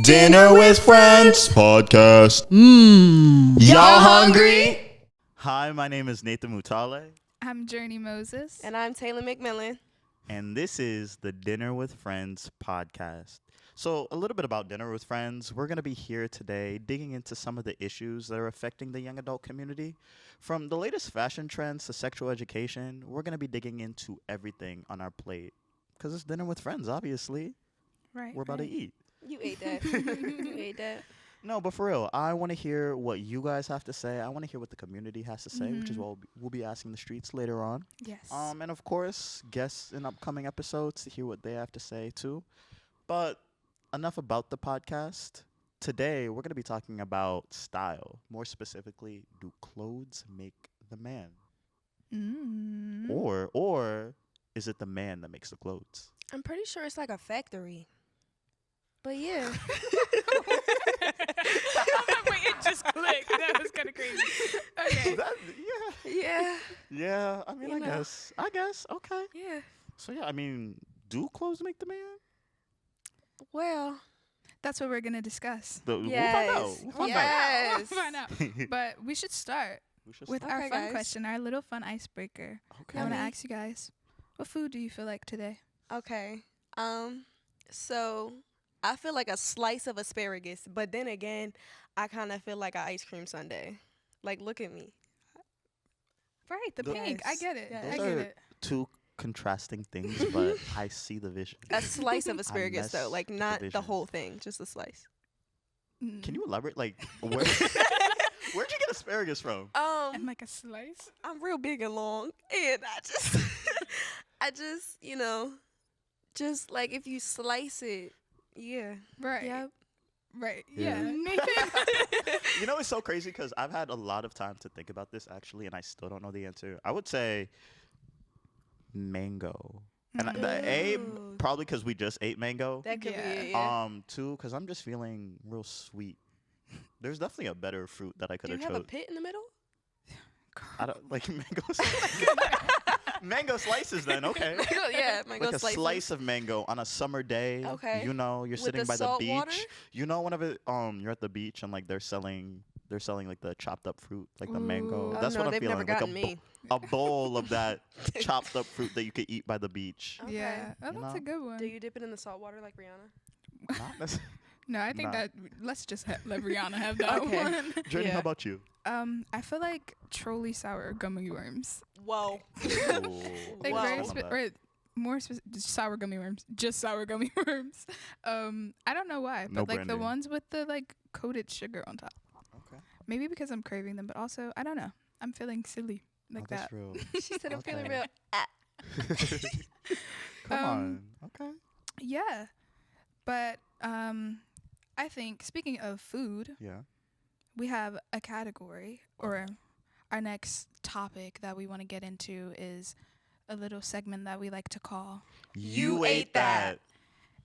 Dinner with Friends podcast. Y'all hungry? Hi, my name is Nathan Mutale, I'm Journey Moses. And I'm Taylyn McMillan. and this is the Dinner with Friends podcast. So, a little bit about Dinner with Friends. We're going to be here today digging into some of the issues that are affecting the young adult community. From the latest fashion trends to sexual education, we're going to be digging into everything on our plate. Because it's Dinner with Friends, obviously. Right. We're about to eat. You ate that. You ate that. No, but for real, I want to hear what you guys have to say. I want to hear what the community has to say, which is what we'll be asking the streets later on. Yes. And of course, guests in upcoming episodes to hear what they have to say too. But enough about the podcast. Today, we're going to be talking about style. More specifically, do clothes make the man? Or is it the man that makes the clothes? I'm pretty sure it's like a factory. But yeah. Wait, it just clicked. That was kind of crazy. Okay. Yeah. Yeah, I mean, You know. I guess, okay. Yeah. So yeah, I mean, do clothes make the man? Well. That's what we're going to discuss. Yes. We'll find out. Yes. We'll find out. But we should start We should with start. our Okay, fun guys. question, our little fun icebreaker. Okay. I want to Yummy. ask you guys, what food do you feel like today? Okay. So I feel like a slice of asparagus, but then again, I kind of feel like an ice cream sundae. Like, look at me. Right, the Those- pink. I get it. Yes. I Those get are it. two contrasting things, but I see the vision. A slice of asparagus, though. mess Like, with not the the vision. whole thing, just a slice. Can you elaborate? Like, where'd you get asparagus from? And like a slice? I'm real big and long, and I just, just like if you slice it, yeah. Right. Yep. Right. Yeah. Yeah. Nathan. You know, it's so crazy because I've had a lot of time to think about this actually, and I still don't know the answer. I would say mango. And Ooh. probably because we just ate mango. That could Yeah. be it, yeah. Two, because I'm just feeling real sweet. There's definitely a better fruit that I could Do you have have a chosen. pit in the middle? I don't like mangoes. Mango slices, then okay. Yeah, mango Like a slices. slice of mango on a summer day. Okay. You know, you're With sitting the by the salt beach. water? You know, whenever you're at the beach and like they're selling like the chopped up fruit, like the mango. Ooh. Oh, That's no, what I'm they've feeling. never Like gotten me. a bowl of that chopped up fruit that you could eat by the beach. Okay. Yeah. Oh, You that's know? a good one. Do you dip it in the salt water like Rihanna? Not necess- No, I think Nah. that let's just let Rihanna have that Okay. one. Journey, Yeah. how about you? I feel like trolley sour gummy worms. Whoa. Like Wow. very Love that. or more sour gummy worms, just sour gummy worms. I don't know why, No but like the branding. ones with the like coated sugar on top. Okay. Maybe because I'm craving them, but also I don't know. I'm feeling silly like That's that. real. She said I'm feeling Okay. real. Come on. Okay. Yeah, but I think speaking of food, Yeah. we have a category, or our next topic that we want to get into is a little segment that we like to call, You ate that.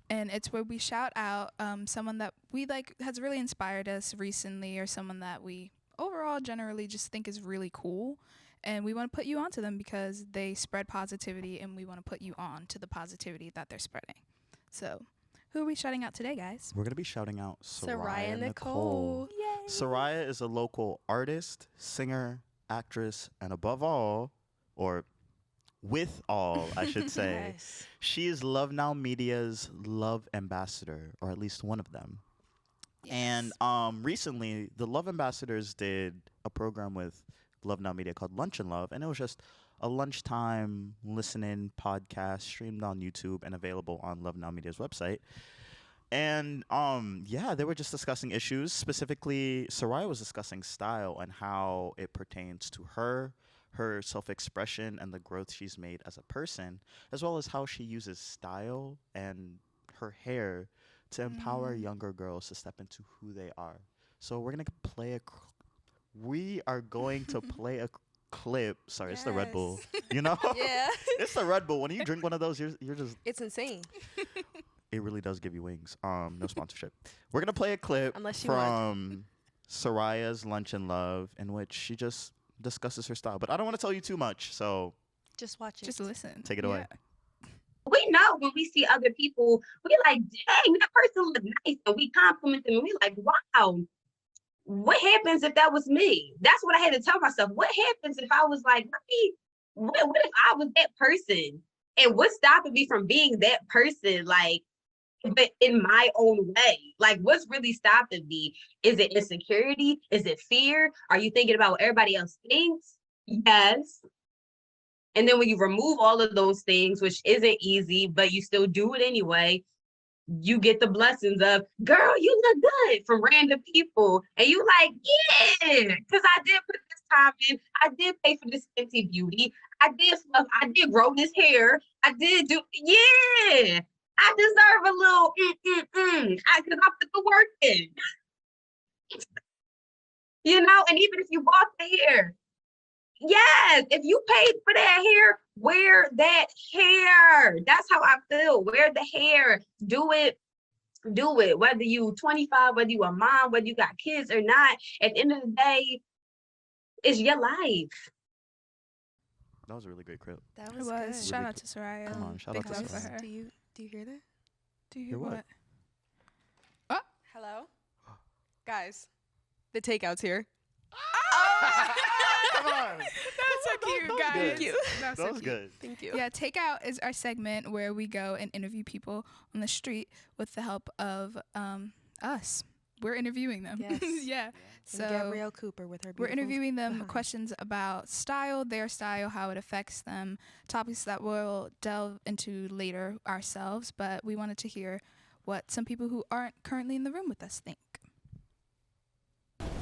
and it's where we shout out someone that we like has really inspired us recently, or someone that we overall generally just think is really cool, and we want to put you onto them because they spread positivity, and we want to put you on to the positivity that they're spreading. So, who are we shouting out today, guys? We're gonna be shouting out Soraya Soraya Nicole. Yay! Soraya is a local artist, singer, actress, and above all, or with all, I should say, Yes. she is Love Now Media's love ambassador, or at least one of them. And recently, the Love Ambassadors did a program with Love Now Media called Lunch and Love, and it was just a lunchtime listening podcast streamed on YouTube and available on Love Now Media's website. And yeah, they were just discussing issues. Specifically, Soraya was discussing style and how it pertains to her self-expression, and the growth she's made as a person, as well as how she uses style and her hair to empower younger girls to step into who they are. So we're gonna play we are going to play a clip. Sorry, it's the Red Bull. You know, Yeah. it's the Red Bull. When you drink one of those, you're just. It's insane. It really does give you wings. No sponsorship. We're gonna play a clip Unless you want. from Soraya's Lunch and Love, in which she just discusses her style. But I don't want to tell you too much, so Just watch it. Just listen. Take it away. Yeah. we know when we see other people, we like, dang, that person look nice, and we compliment them, and we like, wow. What happens if that was me? That's what I had to tell myself. What happens if I was like, what if I was that person? And what's stopping me from being that person? Like, but in my own way, like what's really stopping me? Is it insecurity? Is it fear? Are you thinking about what everybody else thinks? Yes. And then when you remove all of those things, which isn't easy, but you still do it anyway, you get the blessings of, girl, you look good from random people. And you like, yeah, because I did put this time in. I did pay for this fancy beauty. I did stuff. I did grow this hair. I did do, yeah. I deserve a little because I put the work in. And even if you bought the hair, yes, if you paid for that hair, wear that hair. That's how I feel. Wear the hair. Do it. Whether you 25, whether you a mom, whether you got kids or not. At the end of the day, it's your life. That was a really great clip. That It was was. good. Shout out to Soraya. Come on, shout Big out to love for Soraya. her. Do you hear that? Do you Hear hear what? what? Hello? Guys, the takeout's here. Come on. That's so cute, was guys. good. Thank you. That's That so was cute. good. Thank you. Yeah, Takeout is our segment where we go and interview people on the street with the help of us. We're interviewing them. Yes. Yeah. And So Gabrielle Cooper with her we're beautiful interviewing them behind. questions about style, their style, how it affects them, topics that we'll delve into later ourselves, but we wanted to hear what some people who aren't currently in the room with us think.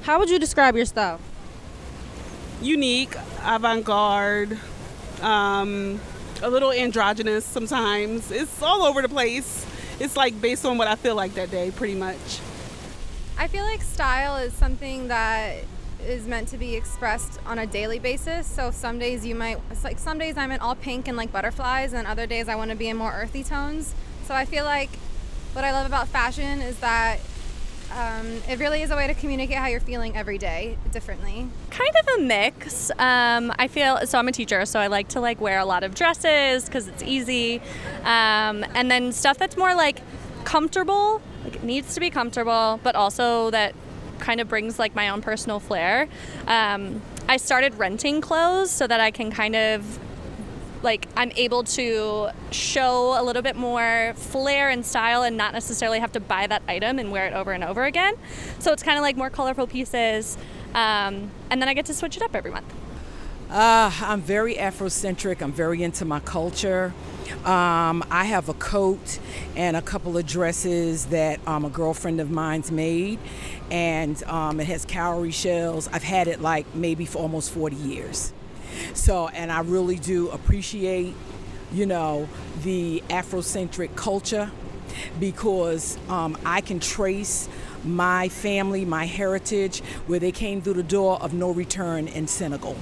How would you describe your style? Unique, avant-garde, a little androgynous sometimes. It's all over the place. It's like based on what I feel like that day, pretty much. I feel like style is something that is meant to be expressed on a daily basis. So some days some days I'm in all pink and like butterflies, and other days I want to be in more earthy tones. So I feel like what I love about fashion is that it really is a way to communicate how you're feeling every day differently. Kind of a mix. I feel so. I'm a teacher, so I like to wear a lot of dresses because it's easy, and then stuff that's more comfortable. It needs to be comfortable, but also that kind of brings my own personal flair. I started renting clothes so that I can kind of I'm able to show a little bit more flair and style and not necessarily have to buy that item and wear it over and over again. So it's kind of more colorful pieces, and then I get to switch it up every month. I'm very Afrocentric. I'm very into my culture. I have a coat and a couple of dresses that a girlfriend of mine's made, and it has cowrie shells. I've had it maybe for almost 40 years. So, and I really do appreciate, the Afrocentric culture because I can trace my family, my heritage, where they came through the door of no return in Senegal.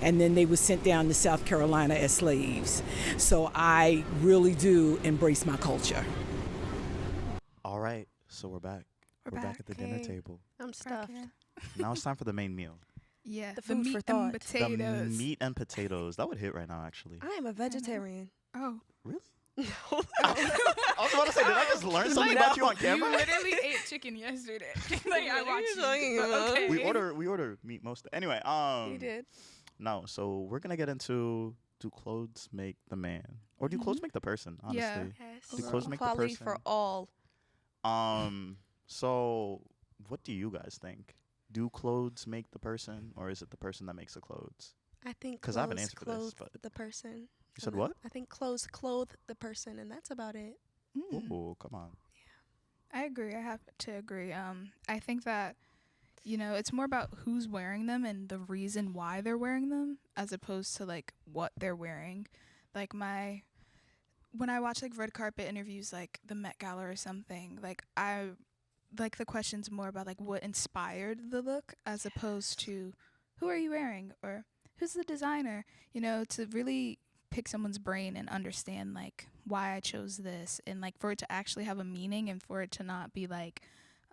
And then they were sent down to South Carolina as slaves. So I really do embrace my culture. All right, so we're back. We're back at the dinner Okay. table. I'm stuffed. Now it's time for the main meal. Yeah, The food meat for and thought. potatoes. The meat and potatoes. That would hit right now, actually. I am a vegetarian. Oh. Really? No. I was about to say, did I just learn something about you on camera? You literally ate chicken yesterday. I What are watched you talking you. but about? Okay. We order meat most. Anyway, You did. no. So we're gonna get into, do clothes make the man, or do clothes make the person? Honestly. Yeah. Yes. Do clothes make the Equality for person? all. So what do you guys think? Do clothes make the person, or is it the person that makes the clothes? I think 'Cause I have an clothes answer for this, clothe but- the person. You said and what? I think clothes clothe the person, and that's about it. Mm. Oh, come on. I agree. I have to agree. I think that, it's more about who's wearing them and the reason why they're wearing them as opposed to what they're wearing. When I watch red carpet interviews the Met Gala or something, I the questions more about what inspired the look as opposed to who are you wearing or who's the designer, to really pick someone's brain and understand why I chose this and for it to actually have a meaning and for it to not be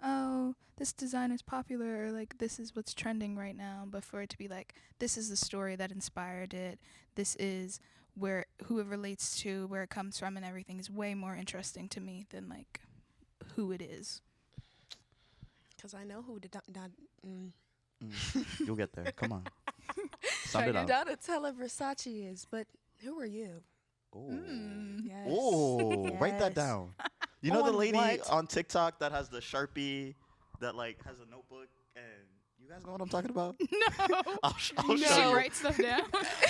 oh, this designer's popular or this is what's trending right now, but for it to be this is the story that inspired it. This is who it relates to, where it comes from, and everything is way more interesting to me than like who it is. Because I know who the You'll get there. Come on. Sound it out. Donatella Versace is, but who are you? Oh, Yes. oh, write that Yes. down. You know the On lady what? on TikTok that has the Sharpie that like has a notebook, and you guys know what I'm talking about? No. I'll She show you. writes stuff down.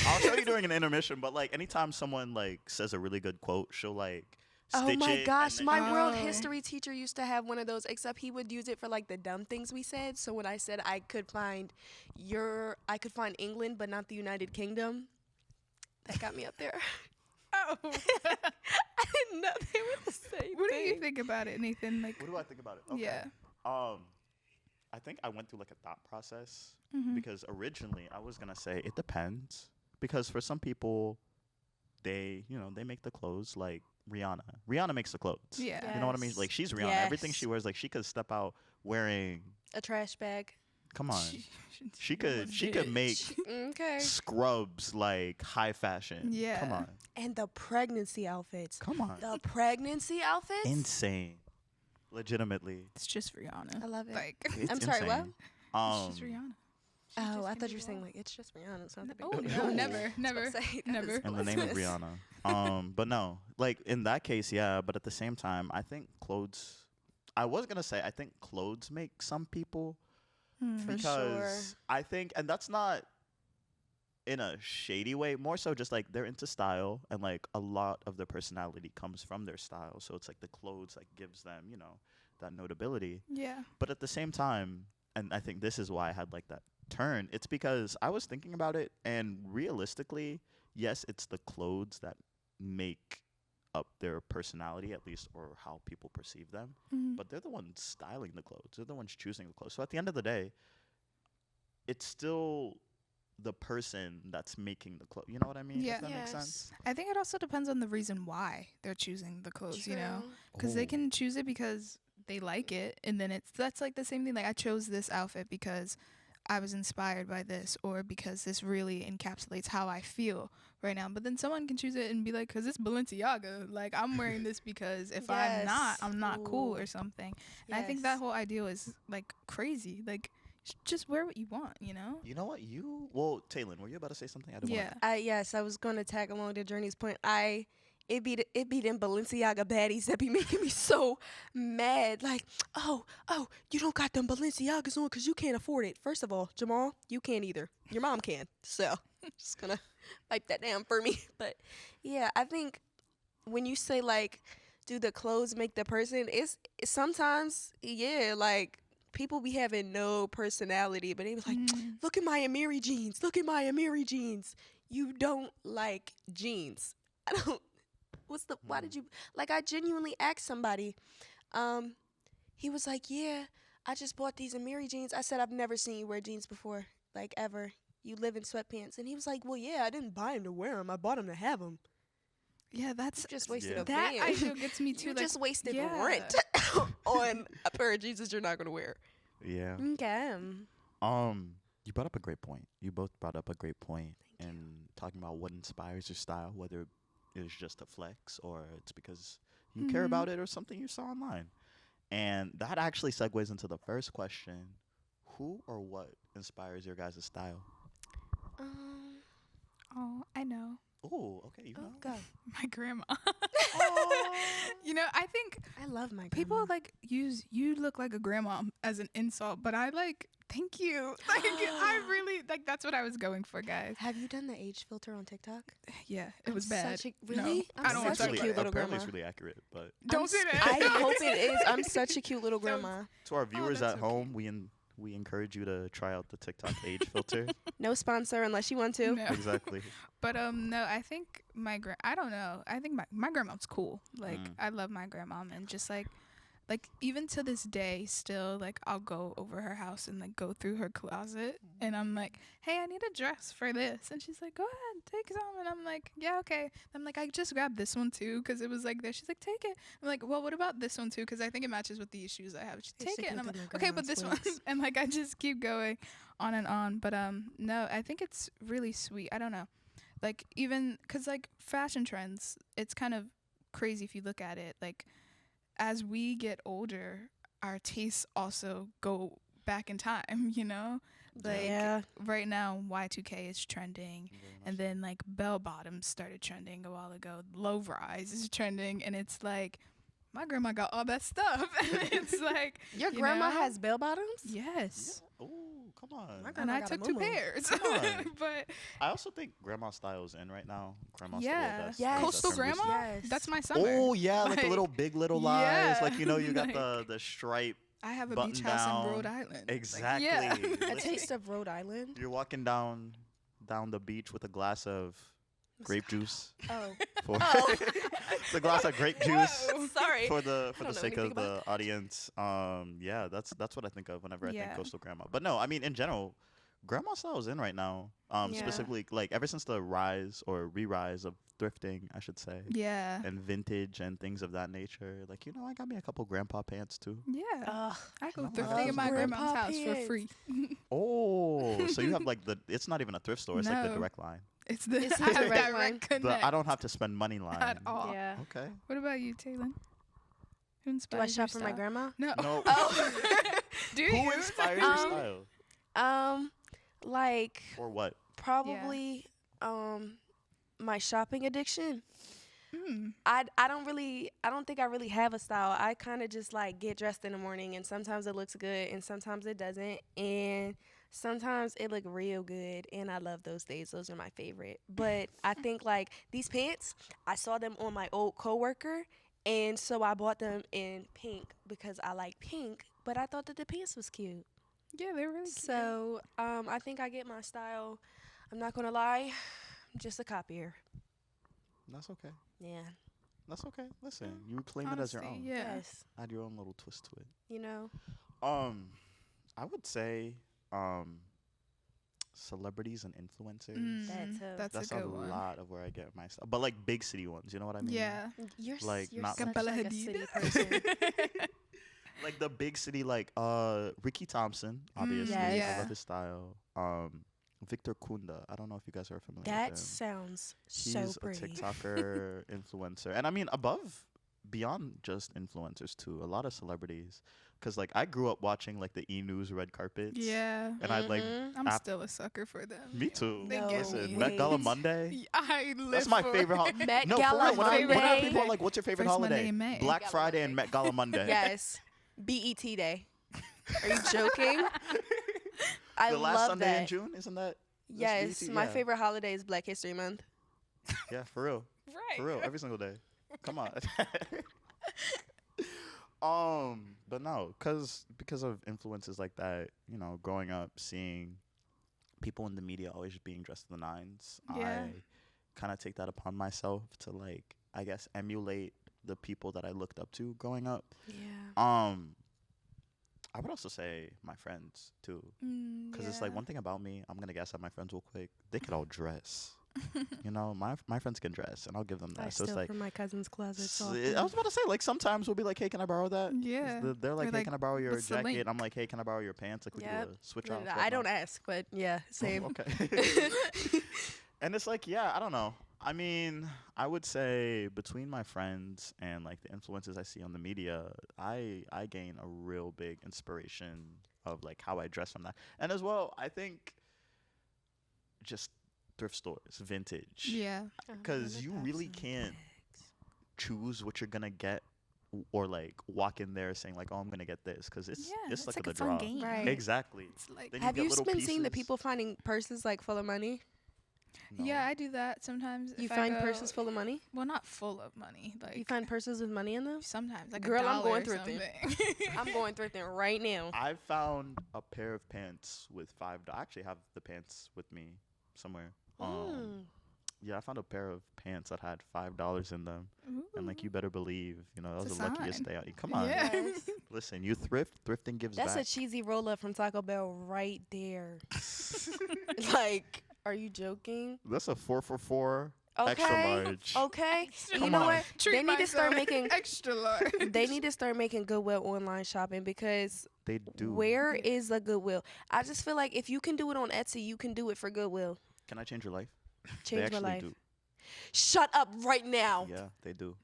I'll show you during an intermission. But like anytime someone like says a really good quote, she'll like stitch Oh my it gosh, and my then- world Oh. history teacher used to have one of those, except he would use it for like the dumb things we said. So when I said I could find England but not the United Kingdom, that got me up there. Oh. I didn't know they were the same What do thing. you think about it, Nathan? Like, What do I think about it? Okay. yeah. I think I went through like a thought process Mhm. because originally I was gonna say it depends, because for some people they make the clothes like Rihanna. Rihanna makes the clothes. Yeah. You know what I mean? Yes. Like she's Rihanna. Everything Yes. she wears, like she could step out wearing. A trash bag. Come on, she could bitch. make Okay. scrubs like high fashion. Yeah. Come on. And the pregnancy outfits. Come on. The pregnancy outfits? Insane. Legitimately. It's just Rihanna. I love it. Like, It's I'm sorry, what? insane. it's just Rihanna. Oh, I thought you were saying like it's just Rihanna. It's not the big Oh, deal. no, never, never, never. In the name of Rihanna. But no, like in that case, yeah. But at the same time, I think clothes. I was gonna say I think clothes make some people For because sure. I think, and that's not in a shady way. More so, just like they're into style, and like a lot of their personality comes from their style. So it's like the clothes like gives them, that notability. Yeah. But at the same time, and I think this is why I had like that turn, it's because I was thinking about it, and realistically, yes, it's the clothes that make up their personality, at least, or how people perceive them. Mhm. But they're the ones styling the clothes. They're the ones choosing the clothes. So at the end of the day, it's still the person that's making the clothes. You know what I mean? Yeah. Does that make Yes. sense? I think it also depends on the reason why they're choosing the clothes, you know? True. Because they Oh. can choose it because they like it, and then that's like the same thing. Like, I chose this outfit because I was inspired by this, or because this really encapsulates how I feel right now. But then someone can choose it and be like, because it's Balenciaga. Like, I'm wearing this because if I'm not cool or Ooh. something. And I think that whole ideal is like crazy. Like, just wear what you want, you know? You know what? Taylyn, were you about to say something? I didn't Yeah. Yes, I was going to tag along to Journey's point. It be them Balenciaga baddies that be making me so mad. Like, oh, you don't got them Balenciagas on because you can't afford it. First of all, Jamal, you can't either. Your mom can. So, just gonna wipe that down for me. But yeah, I think when you say like, do the clothes make the person? It's sometimes, yeah, like people be having no personality, but they was like, look at my Amiri jeans. Look at my Amiri jeans. You don't like jeans. I don't. Why did you, like, I genuinely asked somebody, he was like, yeah, I just bought these Amiri jeans. I said, I've never seen you wear jeans before, like, ever. You live in sweatpants. And he was like, well, yeah, I didn't buy them to wear them. I bought them to have them. Yeah, that's You just wasted Yeah. a that van. ideal gets me too. You like, just wasted yeah. rent on a pair of jeans that you're not going to wear. Yeah. Okay. You brought up a great point. You both brought up a great point in talking about what inspires your style, whether it's just a flex or it's because you care about it or something you saw online. And that actually segues into the first question. Who or what inspires your guys' style? Oh, I know. Oh, okay, you know. Go. My grandma. You know, I think I love my people grandma. like use "you look like a grandma" as an insult, but I like thank you. Like, I really like that's what I was going for, guys. Have you done the age filter on TikTok? Yeah, it was I'm bad. such a- No, really? I'm I don't want such to a talk cute about it. little Apparently grandma. it's really accurate, but Don't say that. I hope it is. I'm such a cute little grandma. to our viewers that's at home, we encourage you to try out the TikTok age filter. No sponsor unless you want to. No. Exactly. But no, I think I don't know. I think my grandmom's cool. Like I love my grandmom, and just like even to this day still, like I'll go over her house and like go through her closet and I'm like, hey, I need a dress for this, and she's like, go ahead, take some, and I'm like, yeah, okay. I'm like, I just grabbed this one too because it was like there. She's like, take it. I'm like, well, what about this one too, because I think it matches with the shoes I have. She's You're take it, and I'm sticking like, to okay, my but this one, grandma's ways. and like I just keep going on and on. But no, I think it's really sweet. I don't know. Like even because like fashion trends, it's kind of crazy if you look at it. Like as we get older, our tastes also go back in time. You know, like right now Y2K is trending, and then like bell bottoms started trending a while ago. Low rise is trending, and it's like my grandma got all that stuff. And it's like Your grandma has bell bottoms? Yes. Yeah. Oh, come on. And I took 2 pairs. But I also think grandma style is in right now. Grandma yeah, style. coastal grandma. Yes. That's my summer. Oh yeah, like a little Big Little Lies. Yeah. Like you got Like, the stripe. I have a button beach house down. in Rhode Island. Exactly. Yeah. A taste of Rhode Island. You're walking down the beach with a glass of grape juice. Oh. It's a glass of grape juice. Sorry. For the don't know sake anything of the audience. Yeah, that's what I think of whenever I think Yeah. coastal grandma. But no, I mean in general, grandma style is in right now. Specifically like ever since the rise or re-rise of thrifting, I should say. Yeah. And vintage and things of that nature. Like, I got me a couple grandpa pants too. Yeah. I go love thrifting in my grandma's grandpa house for pants. free. Oh, so you have like it's not even a thrift store, it's like the No. direct line. It's the It's I have direct line. direct connect. The I don't have to spend money line. at all. Yeah. Okay. What about you, Taylyn? Who Do I inspires your shop for my style? grandma? No. No. Do Who you? inspires your style? Like Or what? probably my shopping addiction. Mm. I don't think I really have a style. I kind of just like get dressed in the morning, and sometimes it looks good and sometimes it doesn't, and sometimes it look real good, and I love those days. Those are my favorite. But I think like these pants, I saw them on my old coworker, and so I bought them in pink because I like pink, but I thought that the pants was cute. Yeah, they're really cute. So I think I get my style. I'm not gonna lie, I'm just a copier. That's okay. Yeah. That's okay. Listen, you claim it as your Honestly, own. Yeah. Yes. Add your own little twist to it. You know. I would say celebrities and influencers. Mm, That too. That's That's a a good one. lot of where I get my style. But like big city ones, you know what I mean? Yeah. You're Like, you're not such Bella like a Hadid. city person. Like the big city, like Ricky Thompson, obviously. Yes. I Yeah. love his style. Victor Kunda. I don't know if you guys are familiar That with him. sounds He's so a pretty. TikToker, influencer, and I mean beyond just influencers too. A lot of celebrities, because like I grew up watching like the E News red carpets. Yeah. And I'd like Mhm. I'm ap- still a sucker for them. me too. They No get Listen, me. Met Gala Wait. Monday. I live That's my for favorite it. holiday. Met No, Gala for real. Whenever Monday. people are like, "What's your favorite First Monday holiday?" in May. Black Gala Friday Monday. and Met Gala Monday. Yes. BET Day. Are you joking? I The last love Sunday that. in June, isn't that? that's Yes, BET? my Yeah. favorite holiday is Black History Month. Yeah, for real. Right. For real, every single day. Come on. But no, because of influences like that, growing up seeing people in the media always being dressed to the nines, Yeah. I kind of take that upon myself to like, I guess, emulate the people that I looked up to growing up. Yeah. I would also say my friends too, Mm, because it's like yeah. one thing about me. I'm gonna gas at my friends real quick. They could all dress. My friends can dress, and I'll give them that. I so it's steal like. from my cousin's closet. So I was about to say, like, sometimes we'll be like, hey, can I borrow that? Yeah. They're like, Or hey, like, can I borrow your what's the jacket? link? I'm like, hey, can I borrow your pants? Like, we Yep. do a switch off. I don't whatnot. ask, but yeah, Oh, same. okay. And it's like, yeah, I don't know. I mean, I would say between my friends and like the influences I see on the media, I gain a real big inspiration of like how I dress from that. And as well, I think just thrift stores, vintage. Yeah. Because you really can't choose what you're gonna get or like walk in there saying like, oh, I'm gonna get this, because it's Yeah, it's it's like like a a fun draw. game. Right. Exactly. It's like Then Have get you little been seeing the pieces. people finding purses like full of money? No. Yeah, I do that sometimes. You if I find go- purses full of money? Well, not full of money. Like You find purses with money in them? sometimes, like Girl, a I'm dollar going or thrifting. something. I'm going thrifting right now. I found a pair of pants with $5. I actually have the pants with me somewhere. Mm. Yeah, I found a pair of pants that had $5 in them, and like you better believe, that It's was a the luckiest sign. day out. Come on, Yeah. Yes. listen, you thrifting gives That's a back. cheesy roll up from Taco Bell right there. Like, are you joking? That's a 4 for 4 Okay. extra large. Okay. And you Come know on. what? Treat They need to start myself making extra large. they need to start making Goodwill online shopping, because They do. where is the Goodwill? I just feel like if you can do it on Etsy, you can do it for Goodwill. Can I change your life? Changed my actually life. do. Shut up right now. Yeah, they do.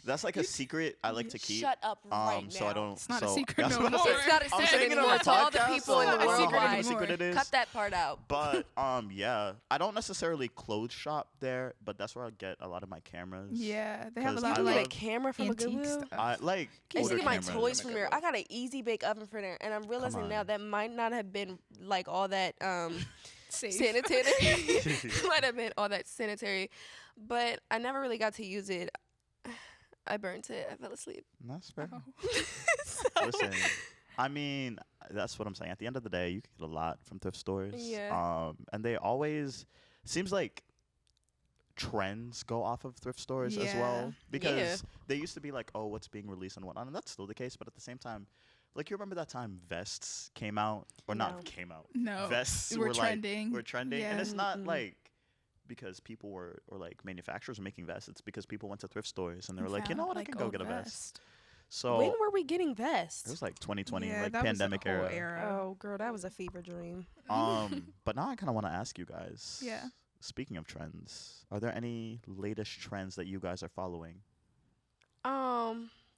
That's like a secret I like to keep. Shut up right now. So I don't. It's not a so, secret that's no what I'm more. saying. It's not a I'm secret saying it on anymore the to all the podcast, people in the so I don't know world. how big Right. a secret it is. Cut that part out. But yeah, I don't necessarily clothes shop there, but that's where I get a lot of my cameras. Yeah, they have a 'Cause lot I of You get like a camera from a antique Goodwill? stuff. I like Keep older seeing my cameras. toys from there. I got an easy bake oven for there, and I'm realizing now on. that might not have been like all that Safe. sanitary. Might have been all that sanitary, but I never really got to use it. I burnt it. I fell asleep. That's fair. Oh. So- Listen, I mean, that's what I'm saying. At the end of the day, you can get a lot from thrift stores. Yeah. And they always seems like trends go off of thrift stores as well, Yeah. because they used to be like, oh, what's being released and whatnot, and that's still the case. But at the same time, like, you remember that time vests came out, or No. not came out? No, Vests we're were trending. Like, were trending, Yeah. and it's not Mm-mm. like because people were, or like manufacturers were making vests. It's because people went to thrift stores and they were like, you know what, I can go get a vest. So when were we getting it vests? was like 2020, Yeah, like that pandemic was the whole era. Oh, girl, that was a fever dream. But now I kind of want to ask you guys. Yeah. Speaking of trends, are there any latest trends that you guys are following?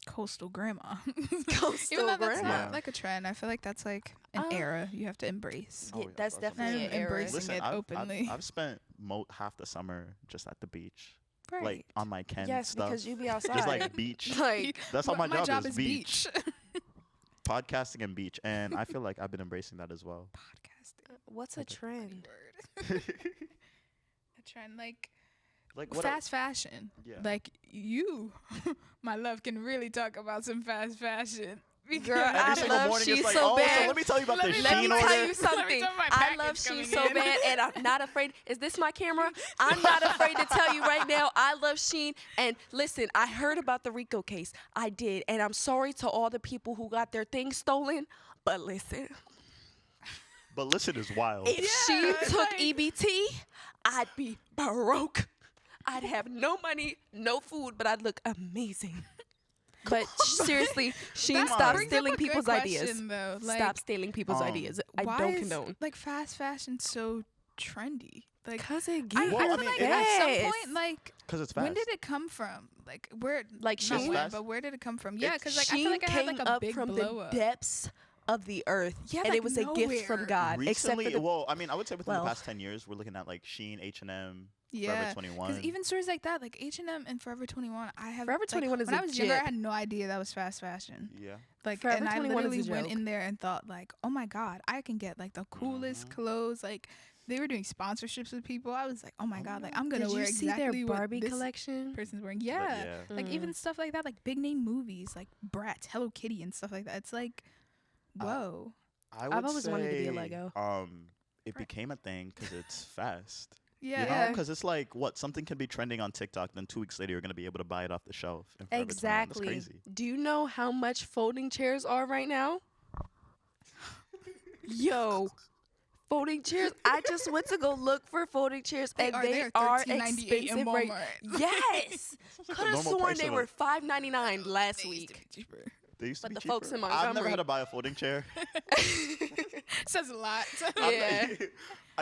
Coastal grandma. Coastal Even though that's grandma. not like a trend, I feel like that's like an era you have to embrace. Oh, Yeah, yeah, that's that's definitely an definitely era. embracing Listen, it openly. I've spent half the summer just at the beach, Right. like on my Ken Yes, stuff. because you be outside. Just like beach. like That's all my job, is beach. Podcasting and beach, and I feel like I've been embracing that as well. Podcasting. what's a trend? Word. A trend like Like what? fast fashion. Yeah. Like you, my love, can really talk about some fast fashion. Girl, Every I single love morning Shein it's like, so oh, bad. so let me tell you about Let the me- Let me Shein tell order. you Let me something. tell my I package love coming Shein so in. bad, and I'm not afraid. Is this my camera? I'm not afraid to tell you right now. I love Shein. And listen, I heard about the Rico case. I did, and I'm sorry to all the people who got their things stolen. But listen, But listen is wild. if Yeah, she it's took like- EBT, I'd be broke. I'd have no money, no food, but I'd look amazing. But seriously, Shein, That stop brings up stealing a good people's ideas. question, though. Stop Like, stealing people's ideas. I why don't is, condone. like fast fashion so trendy? Like Because it I, gets Well, I I feel mean, like it at some fast. point, like Because it's fast. when did it come from? Like where? Like not Shein? when, Fast? but where did it come from? Yeah, because like I Shein feel like I had came like a up big from blow the up. depths of the earth, Yeah, and like it was a gift from nowhere. God. Except Recently, for the well, I mean, I would say within well- the past 10 years, we're looking at like Shein, H&M, Yeah, Forever 21. because even stores like that, like H&M and Forever 21, I have Forever like, 21 is when a I was younger, I jip. had no idea that was fast fashion. Yeah. Like, Forever and I 21 is a literally went joke. in there and thought, like, oh my god, I can get like the coolest clothes. Like, they were doing sponsorships with people. I was like, oh my god, like I'm gonna Did wear you see exactly their what Barbie this collection? person's wearing. But Yeah, yeah. like even stuff like that, like big name movies, like Bratz, Hello Kitty, and stuff like that. It's like, whoa. I would I've always say, wanted to be a Lego. It became a thing because it's fast. Yeah, You know, because it's like what something can be trending on TikTok, then 2 weeks later you're gonna be able to buy it off the shelf. in Forever 21. Exactly. That's crazy. Do you know how much folding chairs are right now? Yo, folding chairs. I just went to go look for folding chairs, and they they're are $13.98 expensive. in Right? Walmart. Yes. like Could the have normal sworn price they of were a- $5.99 last They used to week. be cheaper. They used to But be the cheaper. folks in I've never Montgomery- had to buy a folding chair. Says a lot. Yeah.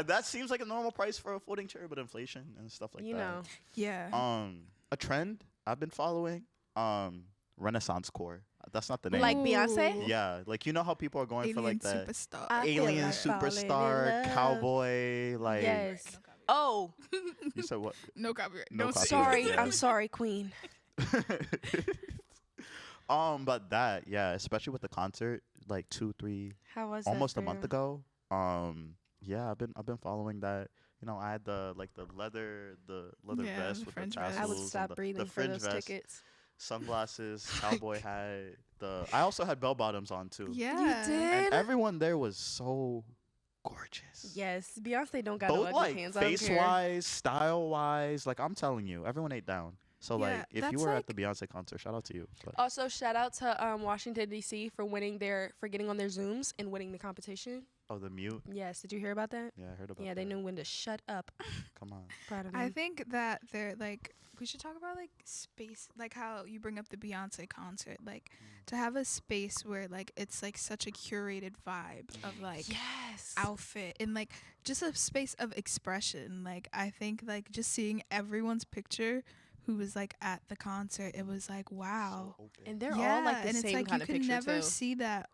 That seems like a normal price for a folding chair, but inflation and stuff like You that. know. Yeah. A trend I've been following, Renaissance core. That's not the name. Like Beyonce? Yeah, like you know how people are going for Alien like that superstar. I feel alien like falling in superstar love. cowboy. Like Yes. Oh, you said what? No copyright. No Don't say copyright. sorry. Yeah. I'm sorry, Queen. But that, yeah, especially with the concert, like 2, 3, How was almost that a for month you? ago. Yeah, I've been following that. You know, I had the leather Yeah, vest the with fringe the vest. tassels. I would and stop the breathing for fringe those vest, tickets. sunglasses, cowboy hat. I also had bell bottoms on too. Yeah. You did? And everyone there was so gorgeous. Yes, Beyonce don't got no Both ugly like hands. I don't face care. wise, style wise. Like I'm telling you, everyone ate down. So Yeah, like, if you that's were at like- the Beyonce concert, shout out to you. But Also, shout out to Washington D.C. for getting on their Zooms and winning the competition. oh, the mute. Yes, did you hear about that? Yeah, I heard about. Yeah, they that. knew when to shut up. Come on. Proud of them. I think that they're like we should talk about like space, like how you bring up the Beyonce concert, like to have a space where like it's like such a curated vibe of like yes. outfit and like just a space of expression. Like I think like just seeing everyone's picture who was like at the concert, it was like wow. So open. And they're all like the and same it's like kind you of can picture never too. see that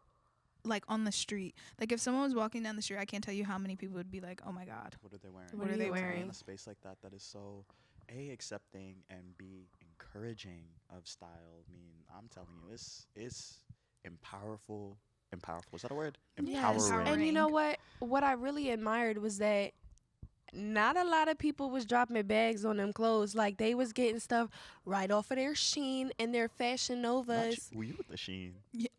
like on the street. Like if someone was walking down the street, I can't tell you how many people would be like, "Oh my god." What are they wearing? What are they To be wearing? in a space like that is so accepting and b encouraging of style. I mean, I'm telling you, it's empowerful. Empowerful, is that a word? Yes. Empowering. And you know what? What I really admired was that not a lot of people was dropping bags on them clothes. Like they was getting stuff right off of their Sheen and their Fashion Novas. Were you with the Sheen?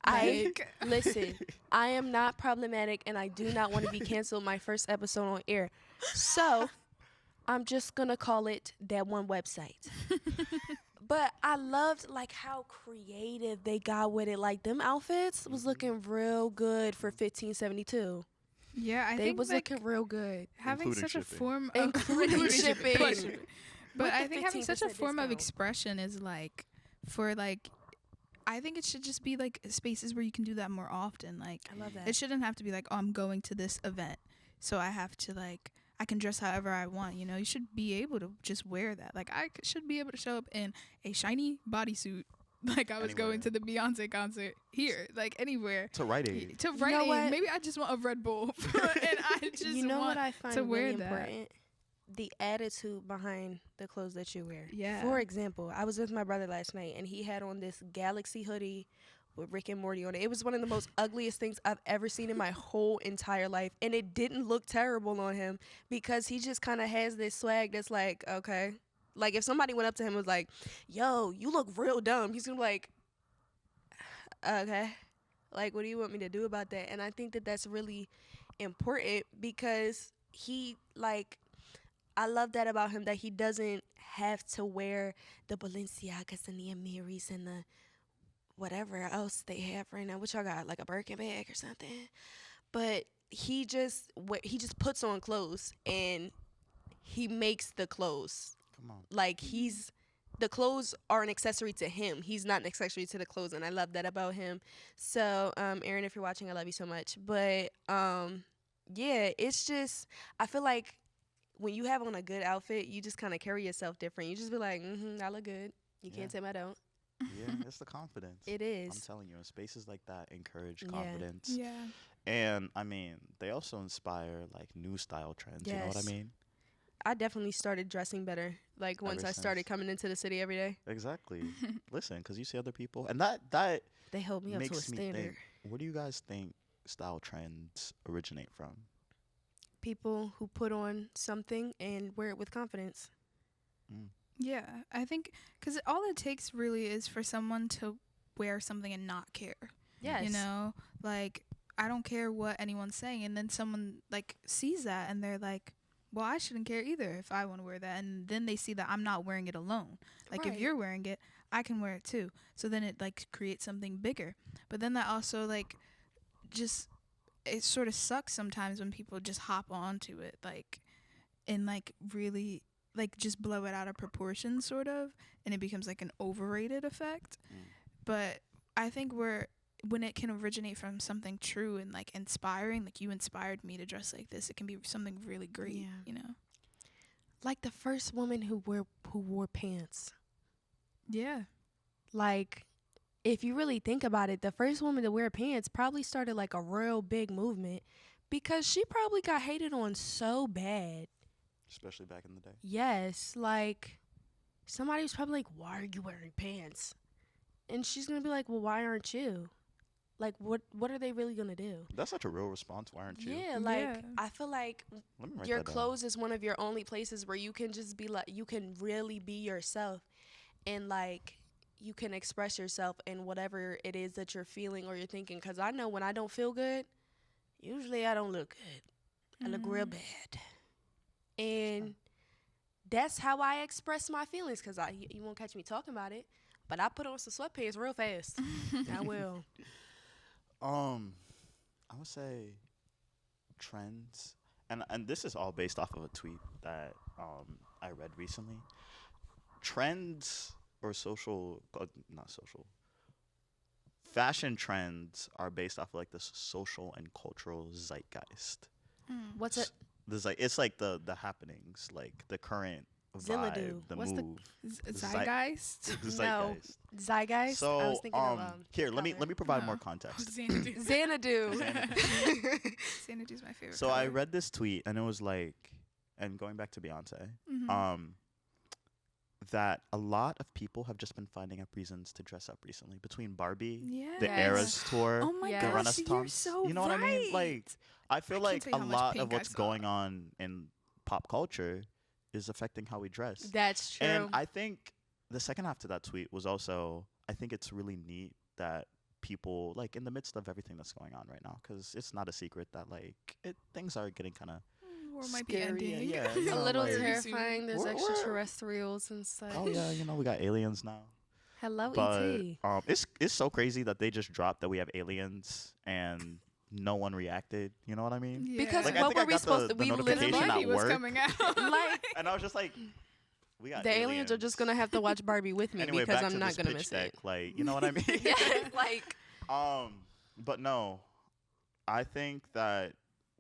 I listen. I am not problematic, and I do not want to be canceled. My first episode on air, so I'm just gonna call it that one website. But I loved like how creative they got with it. Like them outfits was looking real good for 1572. Yeah, I They think was like looking real good. having Including such a shipping. form of Including shipping. But With I the think having such a 15% form of discount. expression is like for like I think it should just be like spaces where you can do that more often. Like I love that. it shouldn't have to be like, oh, I'm going to this event, so I have to like I can dress however I want. You know, you should be able to just wear that. Like I should be able to show up in a shiny bodysuit, like I was going to the Beyonce concert here, like anywhere. To Rite Aid. To You Rite know Aid. what? Maybe I just want a Red Bull, and I just You know want what I find to wear really that. important? The attitude behind the clothes that you wear. Yeah. For example, I was with my brother last night, and he had on this Galaxy hoodie with Rick and Morty on it. It was one of the most ugliest things I've ever seen in my whole entire life, and it didn't look terrible on him because he just kind of has this swag that's like, okay. Like, if somebody went up to him and was like, yo, you look real dumb, he's going to be like, okay. Like, what do you want me to do about that? And I think that that's really important because he, like, I love that about him, that he doesn't have to wear the Balenciagas and the Amiris and the whatever else they have right now. What y'all got, like a Birkin bag or something? But he just puts on clothes and he makes the clothes. Come on. Like the clothes are an accessory to him. He's not an accessory to the clothes, and I love that about him. So, Aaron, if you're watching, I love you so much. But yeah, it's just I feel like when you have on a good outfit, you just kind of carry yourself different. You just be like, I look good. You can't tell me I don't. Yeah, it's the confidence. It is. I'm telling you, in spaces like that, encourage Yeah. confidence. Yeah. And I mean, they also inspire like new style trends. You know what I Yes. mean? I definitely started dressing better. Like once Ever I started since. coming into the city every day, Exactly. Listen, because you see other people, and that they held me up to a makes me standard. think. Where do you guys think style trends originate from? People who put on something and wear it with confidence. Yeah, I think because all it takes really is for someone to wear something and not care. Yes. You know, like I don't care what anyone's saying, and then someone like sees that and they're like, well, I shouldn't care either if I want to wear that. And then they see that I'm not wearing it alone. Like if Right. you're wearing it, I can wear it too. So then it like creates something bigger. But then that also like just it sort of sucks sometimes when people just hop onto it like and like really like just blow it out of proportion sort of, and it becomes like an overrated effect. But I think when it can originate from something true and like inspiring, like you inspired me to dress like this, it can be something really great. Yeah. You know. Like the first woman who wore pants. Yeah. Like, if you really think about it, the first woman to wear pants probably started like a real big movement because she probably got hated on so bad. Especially back in the day. Yes, like somebody was probably like, "Why are you wearing pants?" And she's gonna be like, "Well, why aren't you?" Like, what are they really gonna do? That's such a real response. Why aren't you? Yeah, like Yeah. I feel like Let me write your that down. clothes is one of your only places where you can just be like, you can really be yourself, and like you can express yourself in whatever it is that you're feeling or you're thinking. Because I know when I don't feel good, usually I don't look good. I look real bad. And that's how I express my feelings, because you won't catch me talking about it, but I put on some sweatpants real fast. I will. I would say trends, and this is all based off of a tweet that I read recently. Trends or not social. Fashion trends are based off of like this social and cultural zeitgeist. What's it? It's like the happenings, like the current vibe, Xanadu. the What's the- move. Zeitgeist. The No. zeitgeist. Zeitgeist? So I was thinking of here, let me provide No. more context. Xanadu. Xanadu. Xanadu's my favorite. So I color. read this tweet and it was like, and going back to Beyonce, Mhm. that a lot of people have just been finding up reasons to dress up recently between Barbie, Yes. the Eras tour, Oh my Yes. the gosh, Renaissance. you're so You know what I mean? Like, I feel I can't like tell you a how much lot of pink I what's saw. going on in pop culture is affecting how we dress. That's true. And I think the second half to that tweet was also, I think it's really neat that people, like, in the midst of everything that's going on right now, because it's not a secret that, like, things are getting kind of War might be scary. ending. Yeah, you a know, little like- terrifying. There's We're- extraterrestrials and such. Oh yeah, you know, we got aliens now. Hello, But E.T. it's so crazy that they just dropped that we have aliens and no one reacted. You know what I mean? Because Like, I what think I were we got supposed the to? We notification literally at Barbie was work. coming out. like And I was just like, we got the aliens are just gonna have to watch Barbie with me Anyway, because back I'm to not this gonna pitch miss deck, it. like, you know what I mean? Yes, like But no, I think that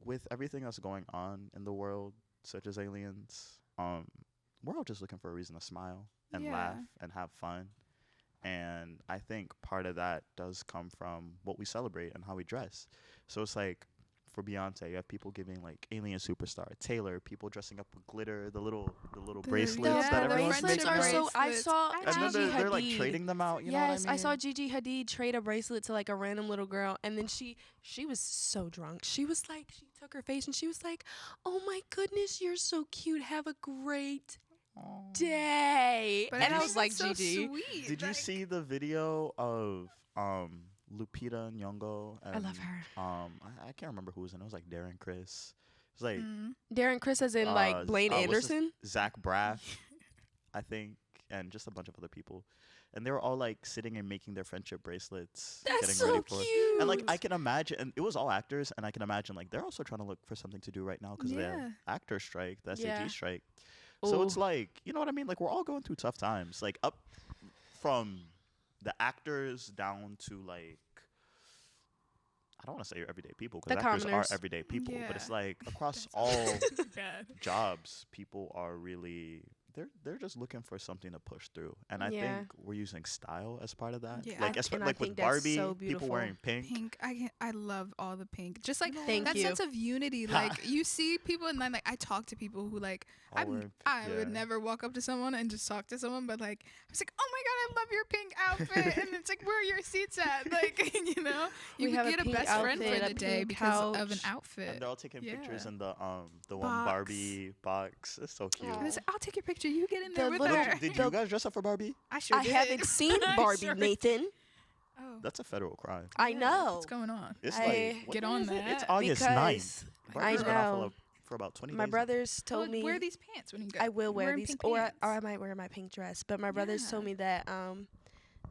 with everything that's going on in the world, such as aliens, we're all just looking for a reason to smile and Yeah. laugh and have fun. And I think part of that does come from what we celebrate and how we dress. So it's like, for Beyonce, you have people giving like alien superstar, Taylor, people dressing up with glitter, the little bracelets yeah, that the everyone's friendship making. bracelets are now. so. I saw And And then Gigi they're like Hadid. trading them out. You Yes, know what I mean? saw Gigi Hadid trade a bracelet to like a random little girl, and then she was so drunk. She was like, she took her face and she was like, "Oh my goodness, you're so cute. Have a great day." But and I think was like, that's so Gigi, sweet. Did you like- see the video of Lupita Nyong'o? And, I love her. I can't remember who was in it. It was like Darren Criss. It was like Mm. Darren Criss as in like Blaine what's his- Anderson. Zach Braff, I think, and just a bunch of other people. And they were all like sitting and making their friendship bracelets, That's getting so ready for it. And like cute. I can imagine, and it was all actors, and I can imagine like they're also trying to look for something to do right now because of Yeah. the actor strike, the SAG Yeah. strike. So it's Ooh. like, you know what I mean? Like we're all going through tough times, like up from the actors down to like, I don't want to say everyday people The because actors commoners. are everyday people, but it's Yeah. like across That's all bad. jobs, people are really they're just looking for something to push through, and I Yeah. think we're using style as part of that. Yeah. Like and I like with think that's Barbie, so people beautiful. wearing pink. Pink. I love all the pink. Just like Thank that you. sense of unity. Like you see people, and then like I talk to people who like All wearing I would yeah. never walk up to someone and just talk to someone, but like I was like, oh my god, I love your pink outfit, and it's like, where are your seats at? Like you know, you We could have a get a pink best friend outfit, for a the day pink because of an couch. outfit. And they're all taking pictures Yeah. in the one Box. Barbie box. It's so cute. And it's like, I'll take your picture. You get in there The with little- her. Did you guys dress up for Barbie? I sure I did. haven't seen Barbie, sure Nathan. Oh, That's a federal crime. I yeah, know. what's going on. It's I- like what Get day on is it? It's that, August because 9th. I Barbie's been out know. for about 20 My days. brothers told Well, me wear these pants when you go. I will wear Wearing these, pink or pants. I might wear my pink dress. But my brothers told Yeah. me that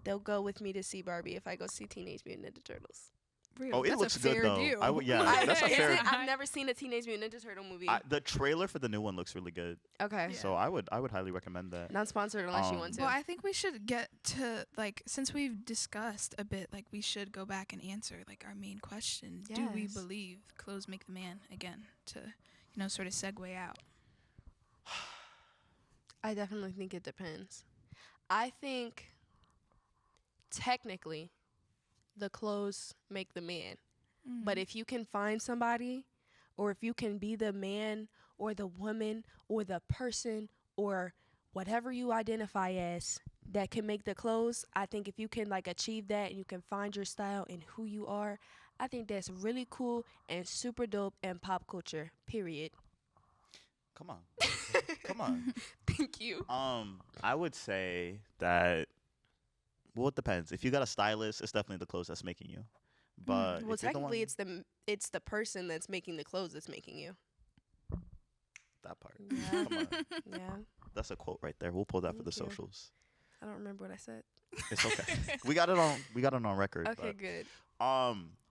they'll go with me to see Barbie if I go see Teenage Mutant Ninja Turtles. Really, Oh, it that's looks a good, fair though. deal. I would- yeah, that's a Is fair- it? I've never seen a Teenage Mutant Ninja Turtle movie. The trailer for the new one looks really good, Okay. Yeah. so I would highly recommend that. Not sponsored unless you want to. Well, I think we should get to like since we've discussed a bit, like we should go back and answer like our main question: do we Yes. believe clothes make the man again? To sort of segue out. I definitely think it depends. I think technically the clothes make the man. But if you can find somebody, or if you can be the man or the woman or the person or whatever you identify as that can make the clothes, I think if you can like achieve that and you can find your style and who you are, I think that's really cool and super dope and pop culture, period. Come on, come on. Thank you. I would say that. Well, it depends. If you got a stylist, it's definitely the clothes that's making you. But Well, if you're the technically, one- it's the person that's making the clothes that's making you. that part. Yeah. Come on. Yeah. That's a quote right there. We'll pull that for the Thank you. socials. I don't remember what I said. It's okay. We got it on record. Okay, but, good.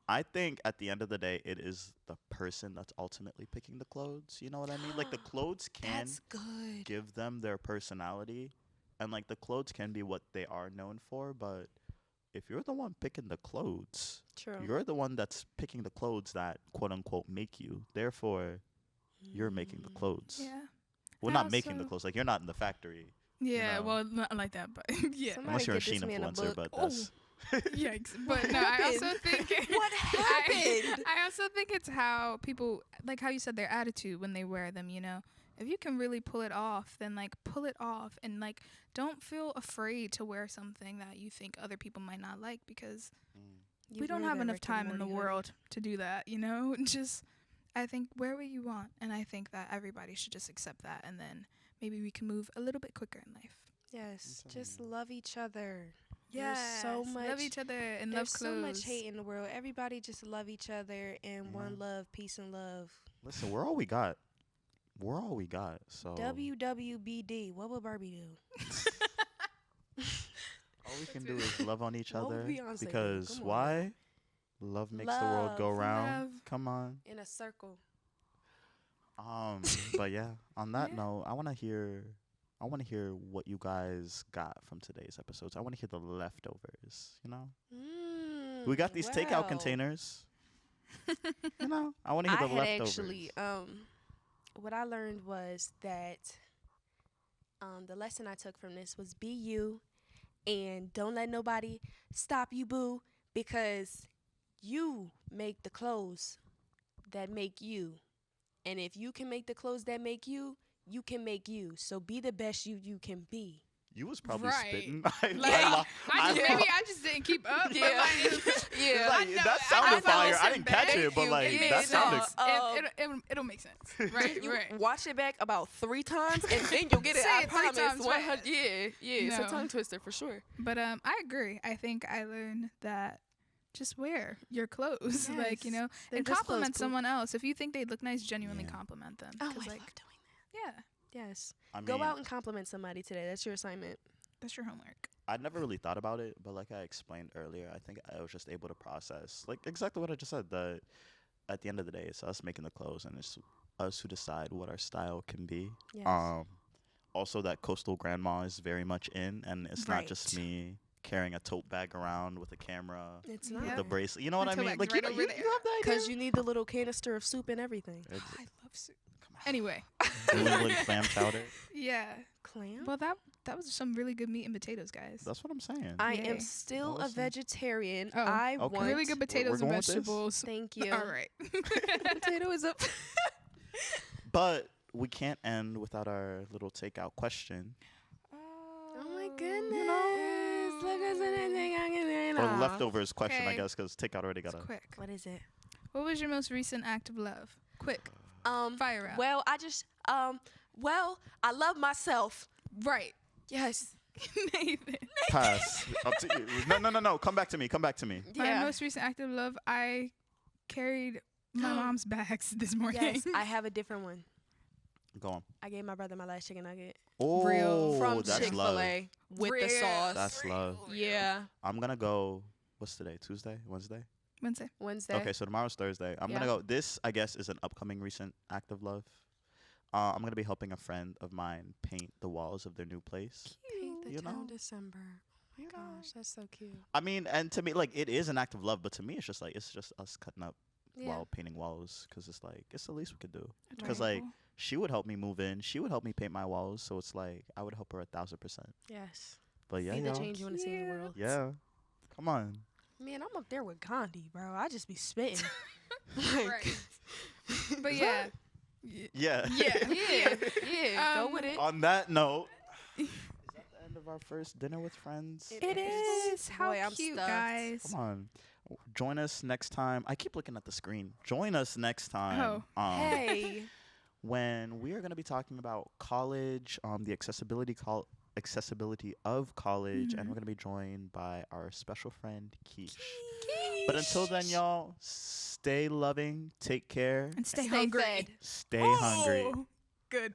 I think at the end of the day, it is the person that's ultimately picking the clothes. You know what I mean? Like the clothes can That's good. give them their personality, and like the clothes can be what they are known for. But if you're the one picking the clothes, True. you're the one that's picking the clothes that quote unquote make you. Therefore, you're making the clothes. Yeah. Well, I not making the also- clothes. Like you're not in the factory. Yeah, know. well, not like that, but yeah. Somebody Unless you're a get this Sheen man a influencer, book. but that's Yikes. But no, I also think What happened? I also think it's how people, like how you said, their attitude when they wear them, you know. If you can really pull it off, then like pull it off, and like don't feel afraid to wear something that you think other people might not like, because we don't have enough time in the world to do that, you know. Just I think wear what you want, and I think that everybody should just accept that, and then maybe we can move a little bit quicker in life. Yes, just love each other. Yeah, There's so much. love each other and love There's so clothes. much hate in the world. Everybody just love each other and one love, peace and love. listen. We're all we got. We're all we got. So WWBD. What would Barbie do? all we can do is love on each What would other. Beyonce do? Because Come on, why? Love makes the world go Love. round. Love. Come on. In a circle. But yeah. On that Yeah. note, I want to hear what you guys got from today's episodes. I want to hear the leftovers. You know, we got these takeout well, containers. You know, I want to hear I the had leftovers. actually, what I learned was that the lesson I took from this was be you and don't let nobody stop you, boo, because you make the clothes that make you. And if you can make the clothes that make you, you can make you. So be the best you can be. You was probably Right. spitting. Maybe I just didn't keep up. but, Yeah. like, Yeah. Like, that sounded fire. I didn't catch it, but like Yeah, that no, sounded. it'll make sense. Right, You right. watch it back about 3 times and then you'll get it. Say I it 3 promise. times 100. fast. Yeah, it's a No. tongue twister for sure. But I agree. I think I learned that just wear your clothes, like, you Yes. know, They're and just compliment clothes, boo. someone else. If you think they look nice, genuinely Yeah. compliment them. Oh, I 'Cause, love like, doing yeah, that. Yes. I mean, Go out and compliment somebody today. That's your assignment. that's your homework. I never really thought about it, but like I explained earlier, I think I was just able to process like exactly what I just said. That at the end of the day, it's us making the clothes, and it's us who decide what our style can be. Yes. Also, that coastal grandma is very much in, and it's not just Right. me carrying a tote bag around with a camera, It's Yeah. not. with a bracelet. You know what The I tote mean? bag's Like right you, over you, there. you have the idea. Because you need the little canister of soup and everything. It's I love soup. Anyway, New England clam chowder. yeah. Clam? Well, that was some really good meat and potatoes, guys. That's what I'm saying. I Yay. am still a Awesome. vegetarian. Oh, I okay. want really good potatoes and going with this? vegetables. Thank you. All right. Potato is up. But we can't end without our little takeout question. Oh my goodness. Look at anything I can Or leftovers question, I Okay. guess, because takeout already got It's a. quick. What is it? What was your most recent act of love? Quick. Fire round. Well, I just I love myself. Right. Yes. Nathan. Pass. Up to you. No. Come back to me. My most recent act of love, I carried my mom's bags this morning. Yes, I have a different one. Go on. I gave my brother my last chicken nugget Oh, Real. from that's Chick-fil-A love. with the sauce. That's love. Yeah. I'm gonna go. What's today? Tuesday? Wednesday? Wednesday. Wednesday. Okay, so tomorrow's Thursday. I'm Yeah. gonna go. This, I guess, is an upcoming recent act of love. I'm gonna be helping a friend of mine paint the walls of their new place. Paint the You town know? December. Oh my gosh, that's so cute. I mean, and to me, like, it is an act of love, but to me, it's just us cutting up Yeah. while painting walls, because it's like it's the least we could do. That's Because very like cool. she would help me move in, she would help me paint my walls, so it's like I would help her 1,000%. Yes. But yeah, Be the y'all. change you want to see in the world. Yeah, come on. Man, I'm up there with Gandhi, bro. I just be spitting. Right. But yeah. Yeah. Yeah. Go with it. On that note, is that the end of our first dinner with friends? It is. How Boy, I'm cute, stuffed. guys. Come on. Join us next time. I keep looking at the screen. Join us next time. Hey. When we are going to be talking about college, the accessibility of college, and we're going to be joined by our special friend Keish. But until then, y'all, stay loving, take care, And stay Stay hungry. fed. stay hungry. Oh, good.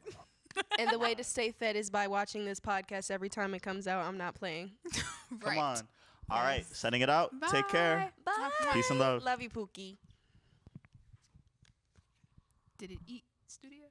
And the way to stay fed is by watching this podcast every time it comes out. I'm not playing. Come on. All right, sending it out. Take care. Bye. Peace and love. Love you, Pookie. Did it eat studio?